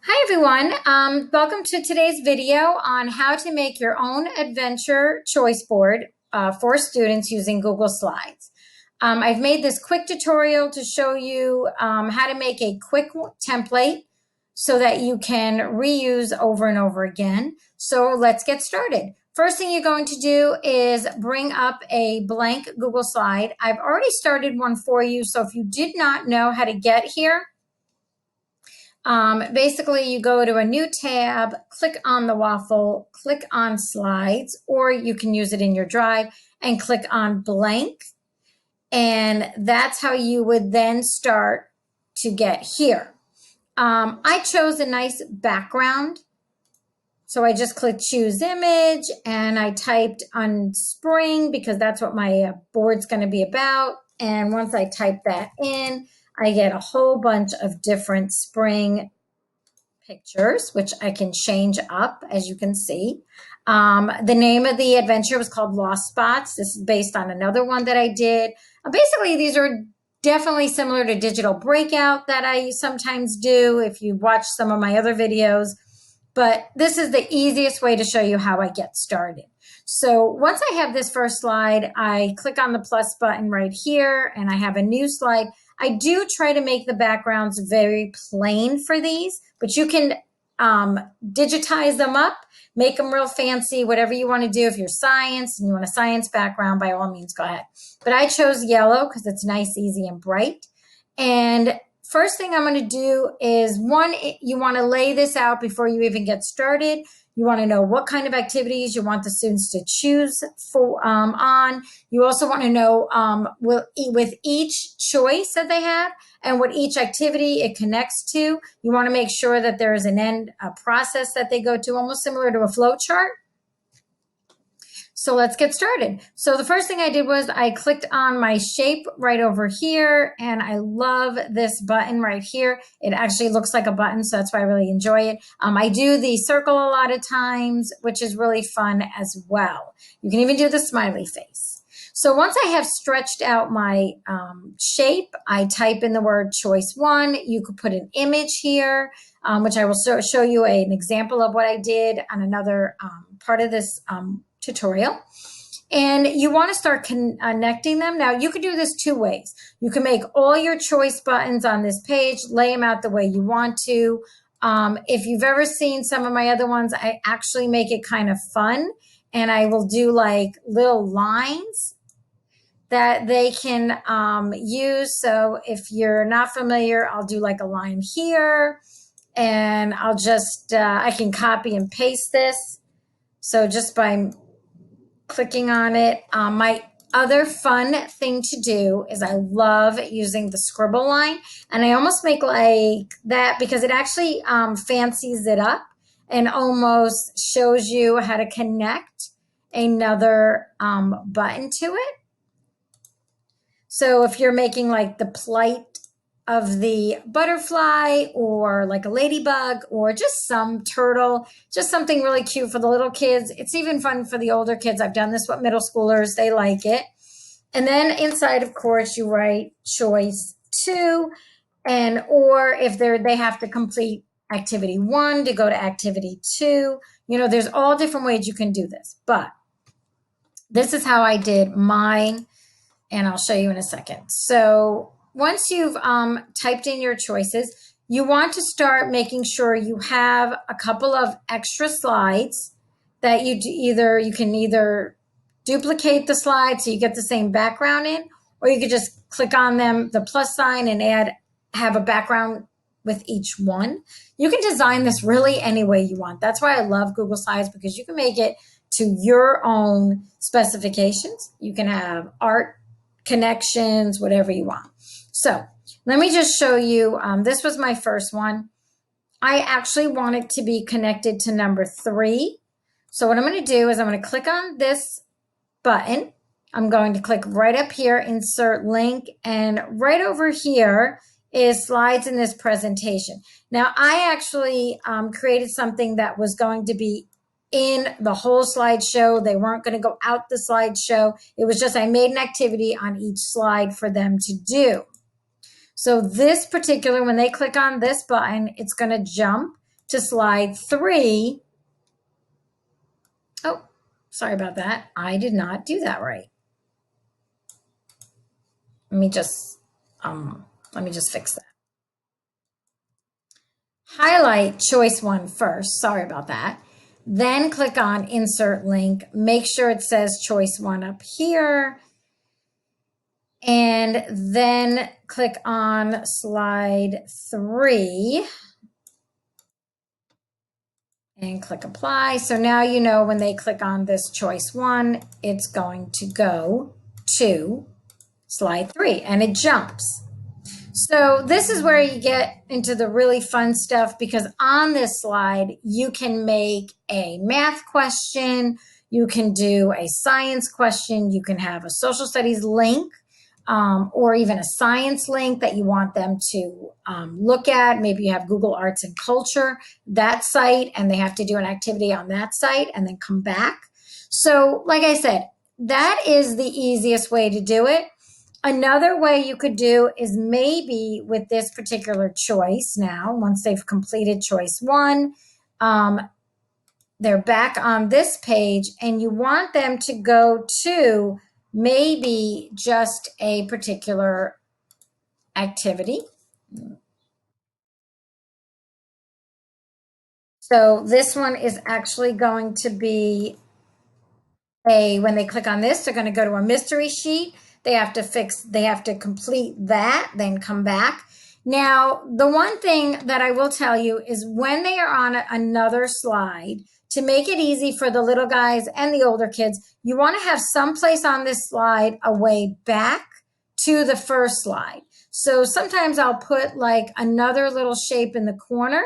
Hi everyone, welcome to today's video on how to make your own adventure choice board for students using Google Slides. I've made this quick tutorial to show you how to make a quick template so that you can reuse over and over again. So let's get started. First thing you're going to do is bring up a blank Google slide. I've already started one for you, so if you did not know how to get here, basically, you go to a new tab, click on the waffle, click on slides, or you can use it in your drive and click on blank. And that's how you would then start to get here. I chose a nice background. So I just clicked choose image and I typed on spring because that's what my board's going to be about. And once I type that in, I get a whole bunch of different spring pictures, which I can change up, as you can see. The name of the adventure was called Lost Spots. This is based on another one that I did. Basically, these are definitely similar to Digital Breakout that I sometimes do if you watch some of my other videos. But this is the easiest way to show you how I get started. So once I have this first slide, I click on the plus button right here and I have a new slide. I do try to make the backgrounds very plain for these, but you can digitize them up, make them real fancy, whatever you want to do. If you're science and you want a science background, by all means, go ahead. But I chose yellow because it's nice, easy, and bright. And first thing I'm going to do is you want to lay this out before you even get started. You want to know what kind of activities you want the students to choose for on. You also want to know with each choice that they have and what each activity it connects to. You want to make sure that there is a process that they go to, almost similar to a flow chart. So let's get started. So the first thing I did was I clicked on my shape right over here, and I love this button right here. It actually looks like a button, so that's why I really enjoy it. I do the circle a lot of times, which is really fun as well. You can even do the smiley face. So once I have stretched out my shape, I type in the word choice one. You could put an image here, which I will show you an example of what I did on another part of this tutorial. And you want to start connecting them. Now, you can do this two ways. You can make all your choice buttons on this page, lay them out the way you want to. If you've ever seen some of my other ones, I actually make it kind of fun. And I will do like little lines that they can use. So if you're not familiar, I'll do like a line here. And I'll just, I can copy and paste this. So just by clicking on it. My other fun thing to do is I love using the scribble line, and I almost make like that because it actually fancies it up and almost shows you how to connect another button to it. So if you're making like the plight of the butterfly or like a ladybug or just some turtle, just something really cute for the little kids. It's even fun for the older kids. I've done this with middle schoolers. They like it. And then inside, of course, you write choice two, or if they have to complete activity one to go to activity two. There's all different ways you can do this, but this is how I did mine, and I'll show you in a second. So once you've typed in your choices, you want to start making sure you have a couple of extra slides that you can either duplicate the slides so you get the same background in, or you could just click on them, the plus sign, and have a background with each one. You can design this really any way you want. That's why I love Google Slides, because you can make it to your own specifications. You can have art, connections, whatever you want. So let me just show you. This was my first one. I actually want it to be connected to number 3. So what I'm going to do is I'm going to click on this button. I'm going to click right up here, insert link, and right over here is slides in this presentation. Now, I actually created something that was going to be in the whole slideshow. They weren't going to go out the slideshow. It was just I made an activity on each slide for them to do. So this particular, when they click on this button, it's going to jump to slide 3. Oh, sorry about that. I did not do that right. Let me just fix that. Highlight choice 1 first. Sorry about that. Then click on insert link. Make sure it says choice 1 up here. And then click on slide 3 and click apply. So now you know when they click on this choice 1, it's going to go to slide 3 and it jumps. So this is where you get into the really fun stuff, because on this slide, you can make a math question, you can do a science question, you can have a social studies link, or even a science link that you want them to look at. Maybe you have Google Arts and Culture, that site, and they have to do an activity on that site and then come back. So like I said, that is the easiest way to do it. Another way you could do is maybe with this particular choice now, once they've completed choice 1, they're back on this page and you want them to go to maybe just a particular activity. So this one is actually going to be when they click on this, they're going to go to a mystery sheet. They have to complete that, then come back. Now, the one thing that I will tell you is when they are on another slide, to make it easy for the little guys and the older kids, you want to have someplace on this slide a way back to the first slide. So sometimes I'll put like another little shape in the corner.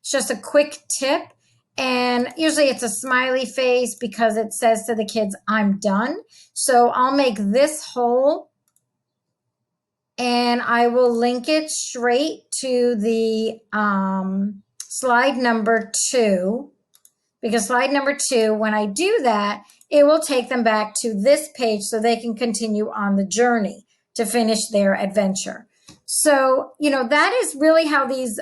It's just a quick tip. And usually it's a smiley face because it says to the kids, I'm done. So I'll make this whole and I will link it straight to the slide number 2, because slide number 2, when I do that, it will take them back to this page so they can continue on the journey to finish their adventure. So, that is really how these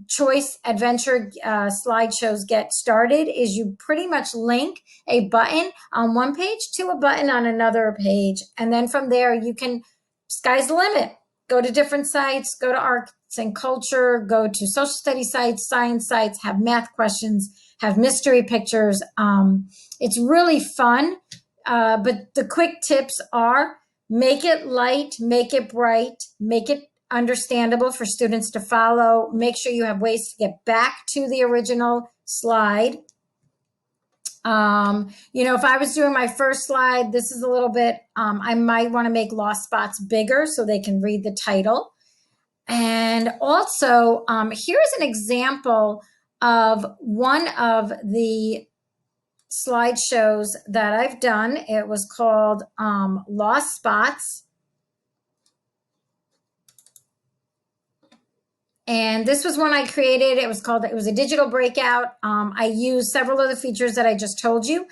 choice adventure slideshows get started, is you pretty much link a button on one page to a button on another page. And then from there, you can, sky's the limit. Go to different sites, go to arts and culture, go to social studies sites, science sites, have math questions, have mystery pictures. It's really fun. But the quick tips are, make it light, make it bright, make it understandable for students to follow. Make sure you have ways to get back to the original slide. If I was doing my first slide, this is a little bit, I might want to make lost spots bigger so they can read the title. And also, here's an example of one of the slideshows that I've done. It was called Lost Spots. And this was one I created. It was a digital breakout. I used several of the features that I just told you.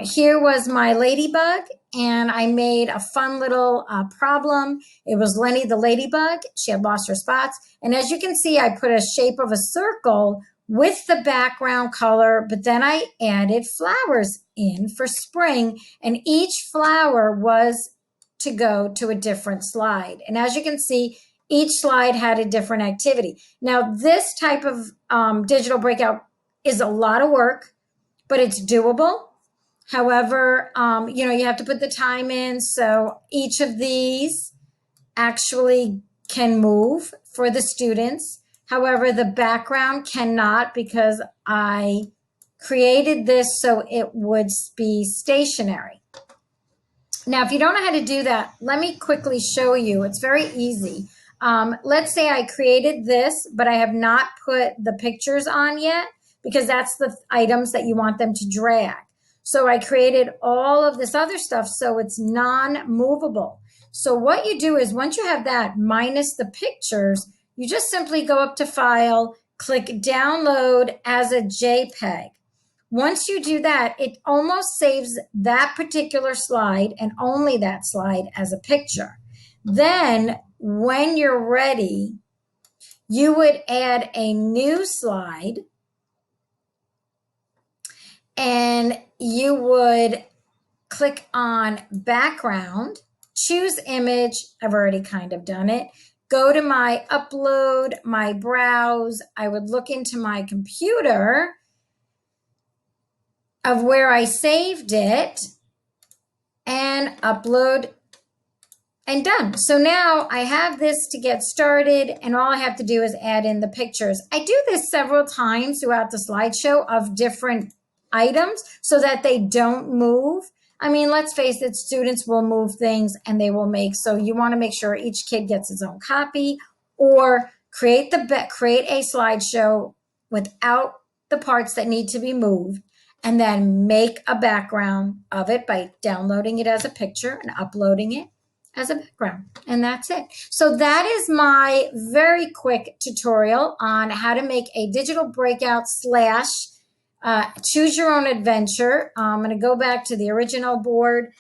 Here was my ladybug, and I made a fun little problem. It was Lenny the ladybug. She had lost her spots. And as you can see, I put a shape of a circle with the background color, but then I added flowers in for spring, and each flower was to go to a different slide. And as you can see, each slide had a different activity. Now, this type of digital breakout is a lot of work, but it's doable. However, you have to put the time in. So each of these actually can move for the students. However, the background cannot, because I created this so it would be stationary. Now, if you don't know how to do that, let me quickly show you. It's very easy. Let's say I created this, but I have not put the pictures on yet, because that's the items that you want them to drag. So I created all of this other stuff so it's non-movable. So what you do is, once you have that minus the pictures, you just simply go up to File, click Download as a JPEG. Once you do that, it almost saves that particular slide and only that slide as a picture. Then when you're ready, you would add a new slide, and you would click on background, choose image. I've already kind of done it. Go to my upload, my browse. I would look into my computer of where I saved it and upload, and done. So now I have this to get started, and all I have to do is add in the pictures. I do this several times throughout the slideshow of different items so that they don't move. I mean, let's face it, students will move things and they will make, so you want to make sure each kid gets his own copy, or create a slideshow without the parts that need to be moved, and then make a background of it by downloading it as a picture and uploading it as a background. And that's it. So that is my very quick tutorial on how to make a digital breakout slash choose your own adventure. I'm going to go back to the original board.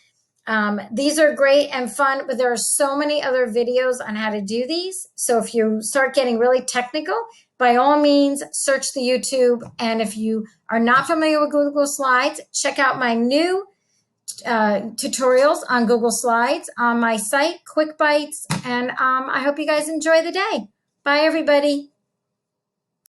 These are great and fun, but there are so many other videos on how to do these. So if you start getting really technical, by all means, search the YouTube. And if you are not familiar with Google Slides, check out my new tutorials on Google Slides on my site, Quick Bites. And I hope you guys enjoy the day. Bye, everybody.